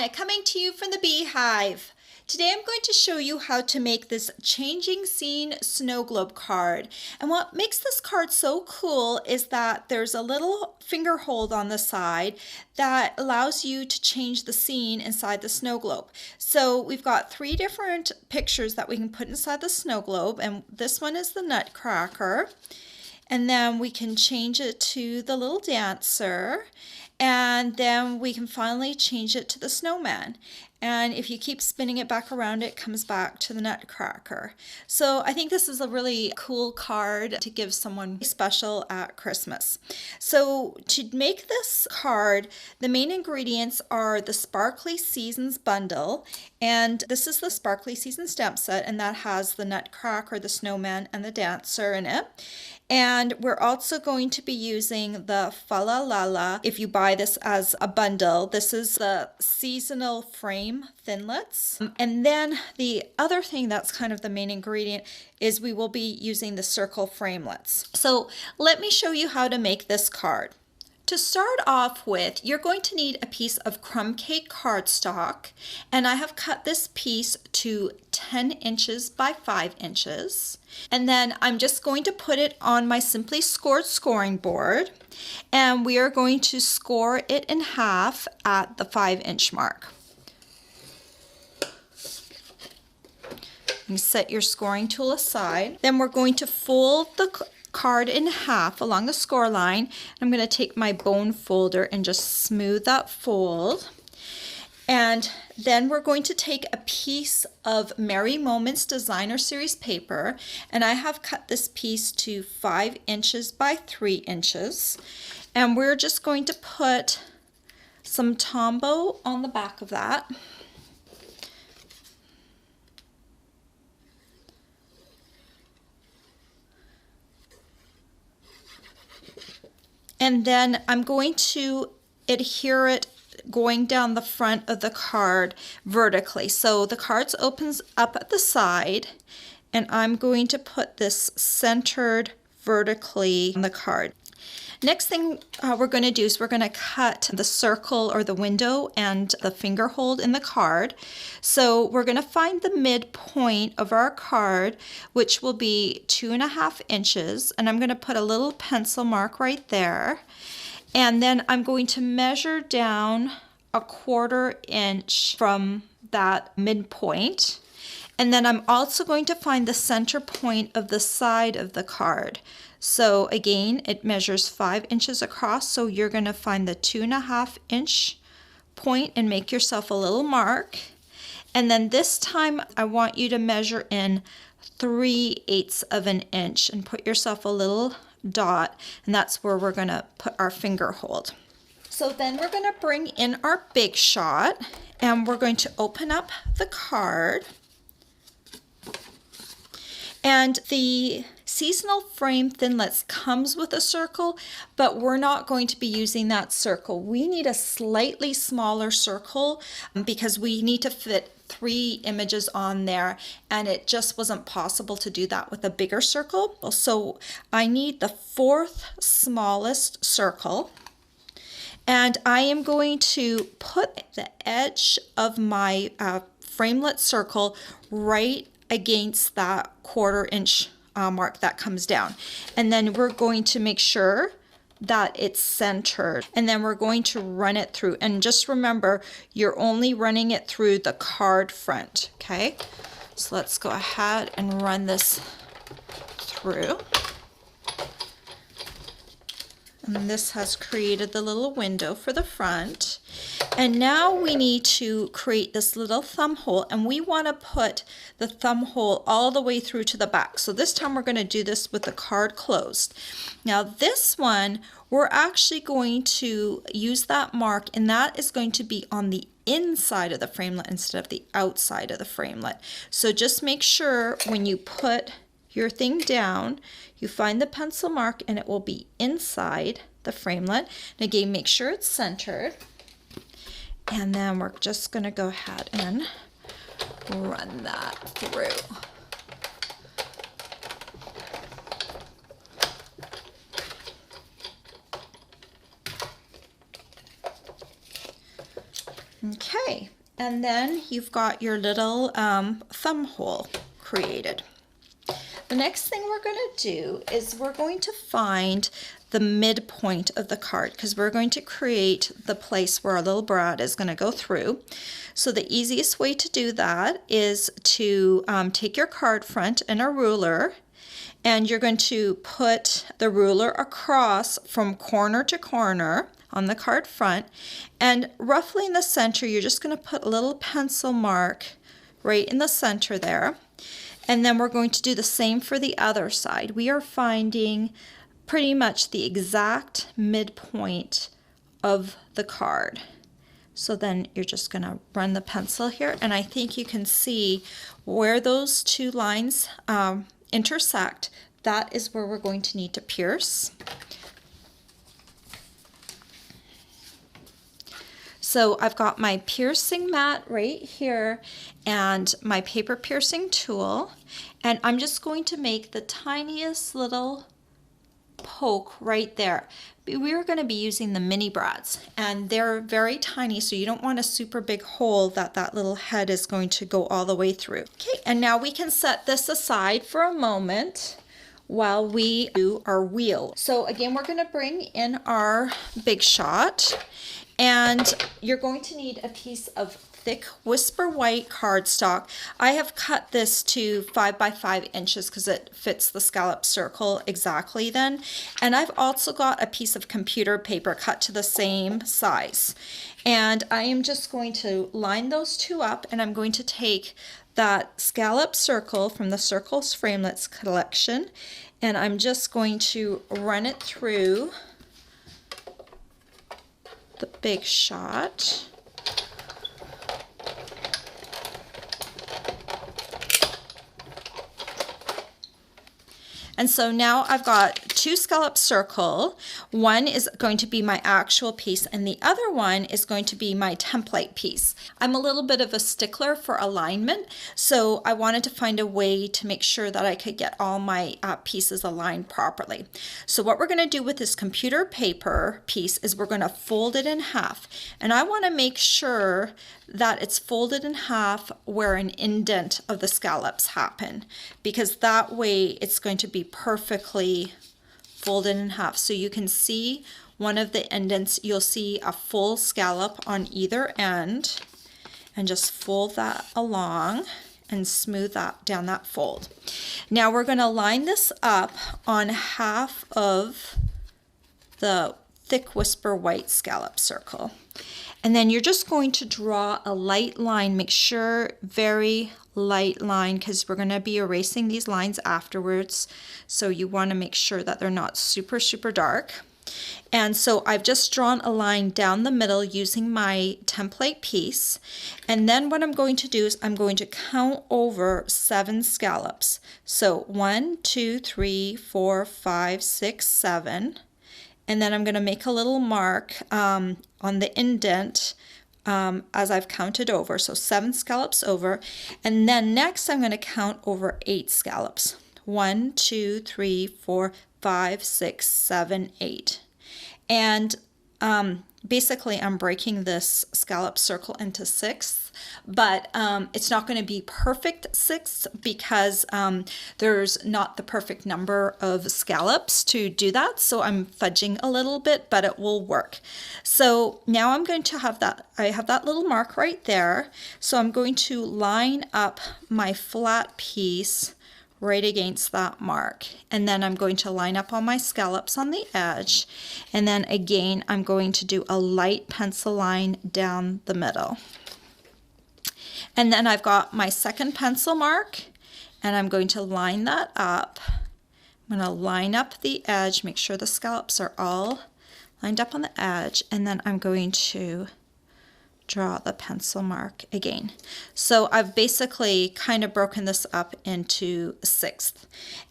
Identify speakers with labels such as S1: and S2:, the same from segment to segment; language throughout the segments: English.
S1: Hi, coming to you from the Beehive. Today I'm going to show you how to make this Changing Scene Snow Globe card. And what makes this card so cool is that there's a little finger hold on the side that allows you to change the scene inside the snow globe. So we've got 3 different pictures that we can put inside the snow globe, and this one is the Nutcracker. And then we can change it to the little dancer, and then we can finally change it to the snowman. And if you keep spinning it back around, it comes back to the Nutcracker. So I think this is a really cool card to give someone special at Christmas. So to make this card, the main ingredients are the Sparkly Seasons bundle, and this is the Sparkly Seasons stamp set, and that has the Nutcracker, the snowman, and the dancer in it. And we're also going to be using the Fa La La La. If you buy this as a bundle, this is the seasonal frame thinlits. And then the other thing that's kind of the main ingredient is we will be using the circle framelits. So let me show you how to make this card. To start off with, you're going to need a piece of crumb cake cardstock, and I have cut this piece to 10 inches by 5 inches. And then I'm just going to put it on my Simply Scored scoring board, and we are going to score it in half at the 5-inch mark. You set your scoring tool aside. Then we're going to fold the card in half along the score line. I'm going to take my bone folder and just smooth that fold. And then we're going to take a piece of Merry Moments Designer Series paper, and I have cut this piece to 5 inches by 3 inches. And we're just going to put some Tombow on the back of that. And then I'm going to adhere it going down the front of the card vertically. So the card opens up at the side, and I'm going to put this centered vertically on the card. Next thing we're going to do is we're going to cut the circle or the window and the finger hold in the card. So we're going to find the midpoint of our card, which will be 2.5 inches, and I'm going to put a little pencil mark right there. And then I'm going to measure down 1/4 inch from that midpoint. And then I'm also going to find the center point of the side of the card. So again, it measures 5 inches across, so you're going to find the 2.5 inch point and make yourself a little mark. And then this time I want you to measure in 3/8 of an inch and put yourself a little dot, and that's where we're going to put our finger hold. So then we're going to bring in our Big Shot, and we're going to open up the card. And the seasonal frame thinlits comes with a circle, but we're not going to be using that circle. We need a slightly smaller circle because we need to fit 3 images on there, and it just wasn't possible to do that with a bigger circle. So I need the 4th smallest circle, and I am going to put the edge of my framelit circle right against that 1/4 inch mark that comes down. And then we're going to make sure that it's centered, and then we're going to run it through. And just remember, you're only running it through the card front, okay? So let's go ahead and run this through. And this has created the little window for the front. And now we need to create this little thumb hole, and we want to put the thumb hole all the way through to the back. So this time we're going to do this with the card closed. Now this one, we're actually going to use that mark, and that is going to be on the inside of the framelit instead of the outside of the framelit. So just make sure when you put your thing down, you find the pencil mark, and it will be inside the framelit. And again, make sure it's centered. And then we're just going to go ahead and run that through. Okay, And then you've got your little thumb hole created. The next thing we're going to do is we're going to find the midpoint of the card because we're going to create the place where our little brad is going to go through. So the easiest way to do that is to take your card front and a ruler, and you're going to put the ruler across from corner to corner on the card front, and roughly in the center you're just going to put a little pencil mark right in the center there. And then we're going to do the same for the other side. We are finding pretty much the exact midpoint of the card. So then you're just going to run the pencil here, and I think you can see where those two lines intersect. That is where we're going to need to pierce. So I've got my piercing mat right here and my paper piercing tool, and I'm just going to make the tiniest little poke right there. We are going to be using the mini brads, and they're very tiny, so you don't want a super big hole that little head is going to go all the way through. Okay, and now we can set this aside for a moment while we do our wheel. So again, we're going to bring in our Big Shot, and you're going to need a piece of thick Whisper White cardstock. I have cut this to 5 by 5 inches because it fits the scallop circle exactly then. And I've also got a piece of computer paper cut to the same size. And I am just going to line those two up, and I'm going to take that scallop circle from the Circles Framelits collection, and I'm just going to run it through the Big Shot. And so now I've got two scallop circle. One is going to be my actual piece, and the other one is going to be my template piece. I'm a little bit of a stickler for alignment, so I wanted to find a way to make sure that I could get all my pieces aligned properly. So what we're going to do with this computer paper piece is we're going to fold it in half, and I want to make sure that it's folded in half where an indent of the scallops happen, because that way it's going to be perfectly folded in half. So you can see one of the indents, you'll see a full scallop on either end, and just fold that along and smooth that down that fold. Now we're going to line this up on half of the thick Whisper White scallop circle. And then you're just going to draw a light line. Make sure very light line, because we're going to be erasing these lines afterwards. So you want to make sure that they're not super, super dark. And so I've just drawn a line down the middle using my template piece. And then what I'm going to do is I'm going to count over 7 scallops. So 1, 2, 3, 4, 5, 6, 7. And then I'm going to make a little mark on the indent as I've counted over. So 7 scallops over. And then next I'm going to count over 8 scallops. 1, 2, 3, 4, 5, 6, 7, 8. And basically I'm breaking this scallop circle into 6, but it's not going to be perfect 6 because there's not the perfect number of scallops to do that. So I'm fudging a little bit, but it will work. So now I'm going to have that, I have that little mark right there. So I'm going to line up my flat piece right against that mark, and then I'm going to line up all my scallops on the edge, and then again I'm going to do a light pencil line down the middle. And then I've got my second pencil mark, and I'm going to line that up. I'm going to line up the edge, make sure the scallops are all lined up on the edge, and then I'm going to draw the pencil mark again. So I've basically kind of broken this up into 1/6.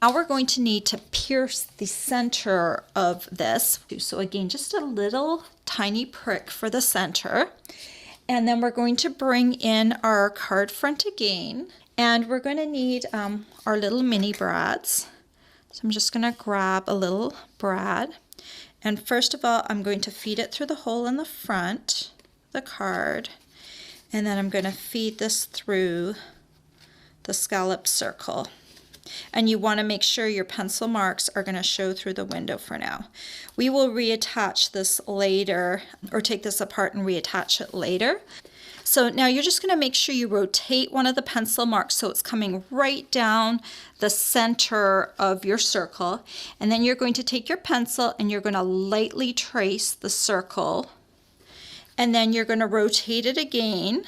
S1: Now we're going to need to pierce the center of this. So again, just a little tiny prick for the center. And then we're going to bring in our card front again. And we're going to need our little mini brads. So I'm just going to grab a little brad. And first of all, I'm going to feed it through the hole in the front the card, And then I'm going to feed this through the scallop circle. And you want to make sure your pencil marks are going to show through the window for now. We will reattach this later, or take this apart and reattach it later. So now you're just going to make sure you rotate one of the pencil marks so it's coming right down the center of your circle. And then you're going to take your pencil and you're going to lightly trace the circle. And then you're going to rotate it again.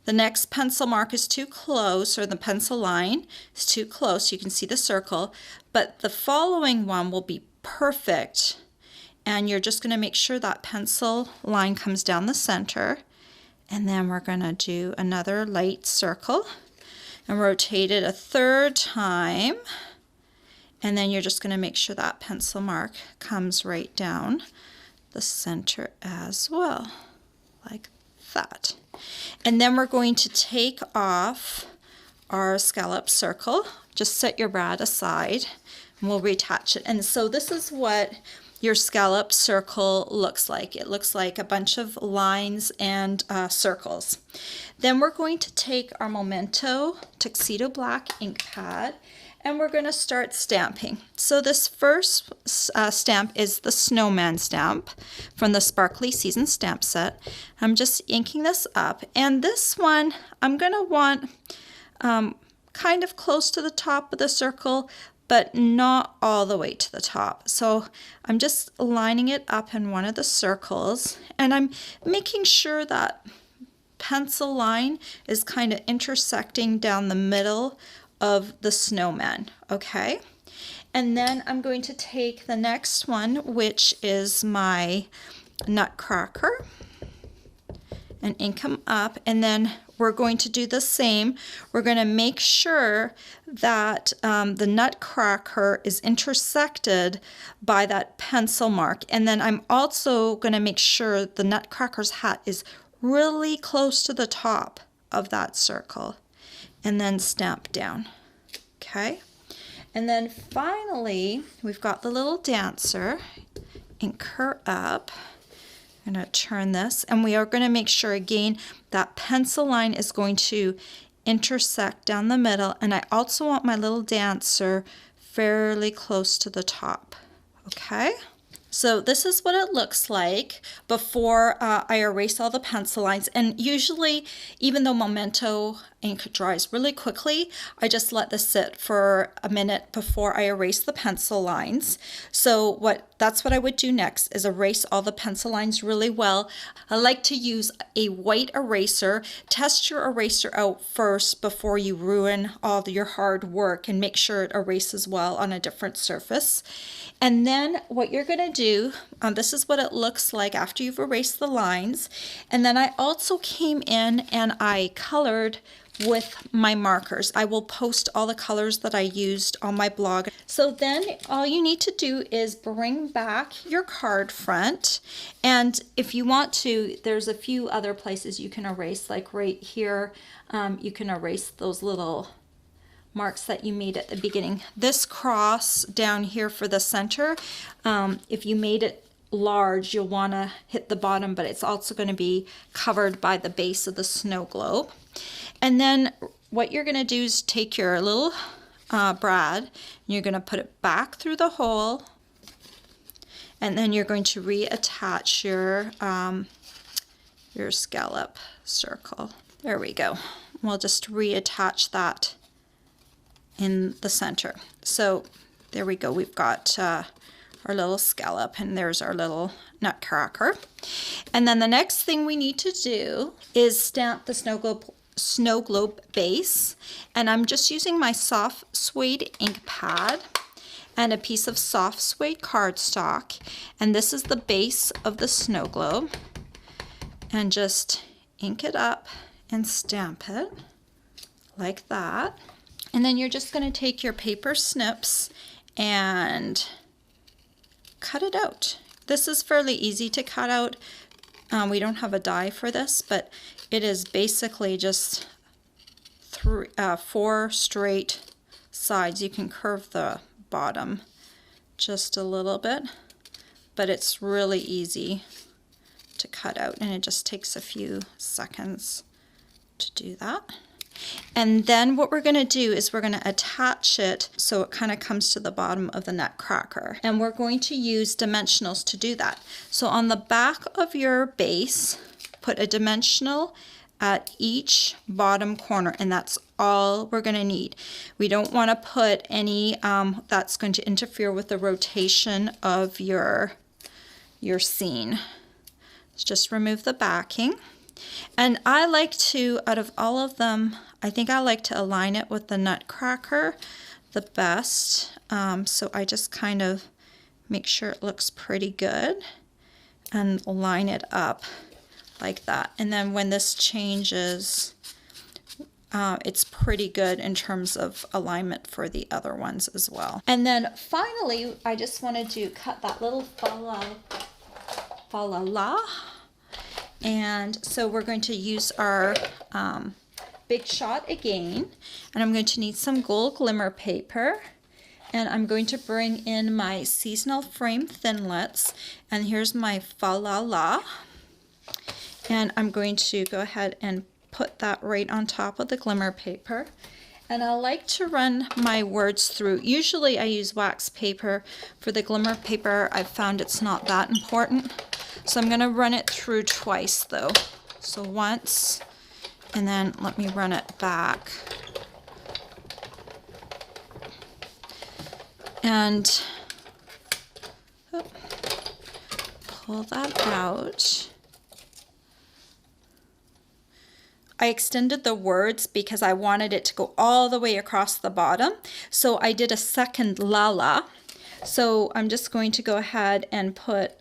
S1: The next pencil mark is too close, or the pencil line is too close. You can see the circle, but the following one will be perfect. And you're just going to make sure that pencil line comes down the center. And then we're going to do another light circle and rotate it a third time. And then you're just going to make sure that pencil mark comes right down the center as well, like that. And then we're going to take off our scallop circle. Just set your brad aside and we'll reattach it. And so this is what your scallop circle looks like. It looks like a bunch of lines and circles. Then we're going to take our Memento Tuxedo Black ink pad and we're going to start stamping. So this first stamp is the snowman stamp from the Sparkly Season stamp set. I'm just inking this up, and this one I'm going to want kind of close to the top of the circle, but not all the way to the top. So I'm just lining it up in one of the circles, and I'm making sure that pencil line is kind of intersecting down the middle of the snowman, okay? And then I'm going to take the next one, which is my nutcracker, and ink them up, and then we're going to do the same. We're going to make sure that the nutcracker is intersected by that pencil mark, and then I'm also going to make sure the nutcracker's hat is really close to the top of that circle, and then stamp down. Okay, and then finally we've got the little dancer. Ink her up. I'm going to turn this, and we are going to make sure again that pencil line is going to intersect down the middle, and I also want my little dancer fairly close to the top. Okay, so this is what it looks like before I erase all the pencil lines. And usually, even though Memento ink dries really quickly, I just let this sit for a minute before I erase the pencil lines. So that's what I would do next, is erase all the pencil lines really well. I like to use a white eraser. Test your eraser out first before you ruin all your hard work, and make sure it erases well on a different surface. And then what you're going to do, this is what it looks like after you've erased the lines. And then I also came in and I colored with my markers. I will post all the colors that I used on my blog. So then all you need to do is bring back your card front, and if you want to, there's a few other places you can erase, like right here. You can erase those little marks that you made at the beginning. This cross down here for the center, if you made it large, you'll want to hit the bottom, but it's also going to be covered by the base of the snow globe. And then what you're going to do is take your little brad, and you're going to put it back through the hole, and then you're going to reattach your scallop circle. There we go. We'll just reattach that in the center. So there we go. We've got our little scallop, and there's our little nutcracker. And then the next thing we need to do is stamp the snow globe base, and I'm just using my soft suede ink pad and a piece of soft suede cardstock, and this is the base of the snow globe, and just ink it up and stamp it like that. And then you're just going to take your paper snips and cut it out. This is fairly easy to cut out. We don't have a die for this, but it is basically just 4 straight sides. You can curve the bottom just a little bit, but it's really easy to cut out, and it just takes a few seconds to do that. And then what we're going to do is we're going to attach it so it kind of comes to the bottom of the nutcracker. And we're going to use dimensionals to do that. So on the back of your base, put a dimensional at each bottom corner, and that's all we're going to need. We don't want to put any that's going to interfere with the rotation of your scene. Let's just remove the backing. And I like to, out of all of them, I think I like to align it with the nutcracker the best. So I just kind of make sure it looks pretty good and line it up like that. And then when this changes, it's pretty good in terms of alignment for the other ones as well. And then finally, I just wanted to cut that little fa-la-la. And so we're going to use our Big Shot again, and I'm going to need some gold glimmer paper, and I'm going to bring in my seasonal frame thinlits, and here's my fa-la-la, and I'm going to go ahead and put that right on top of the glimmer paper. And I like to run my words through. Usually I use wax paper. For the glimmer paper, I've found it's not that important. So I'm going to run it through twice though. So once, and then let me run it back. And pull that out. I extended the words because I wanted it to go all the way across the bottom. So I did a second la-la. So I'm just going to go ahead and put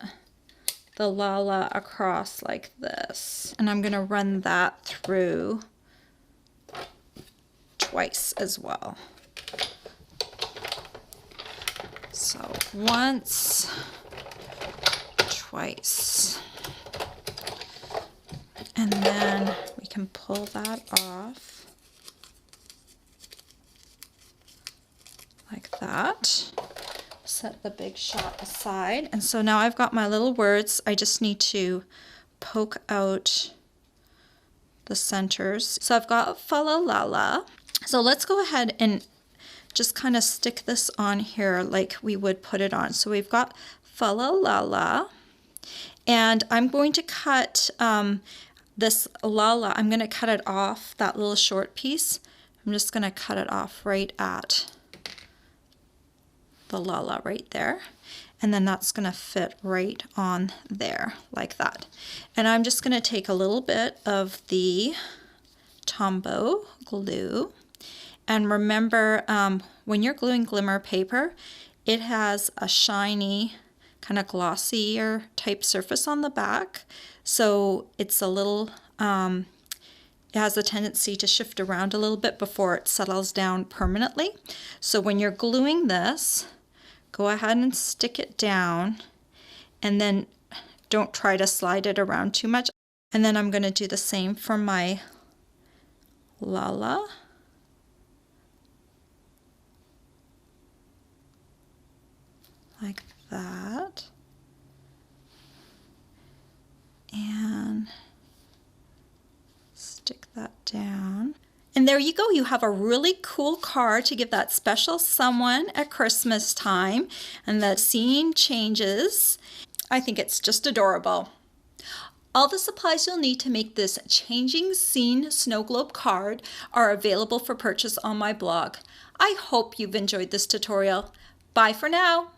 S1: the la-la across like this. And I'm going to run that through twice as well. So once, twice. And then we can pull that off like that. Set the Big Shot aside. And so now I've got my little words. I just need to poke out the centers. So I've got fa-la-la-la. So let's go ahead and just kind of stick this on here like we would put it on. So we've got fa-la-la-la. And I'm going to cut this la-la, I'm going to cut it off, that little short piece. I'm just going to cut it off right at the la-la right there. And then that's going to fit right on there like that. And I'm just going to take a little bit of the Tombow glue. And remember, when you're gluing glimmer paper, it has a shiny, kind of glossier type surface on the back. So it's a little, it has a tendency to shift around a little bit before it settles down permanently. So when you're gluing this, go ahead and stick it down, and then don't try to slide it around too much. And then I'm going to do the same for my la-la. Like that. And stick that down. And there you go. You have a really cool card to give that special someone at Christmas time. And the scene changes. I think it's just adorable. All the supplies you'll need to make this changing scene snow globe card are available for purchase on my blog. I hope you've enjoyed this tutorial. Bye for now.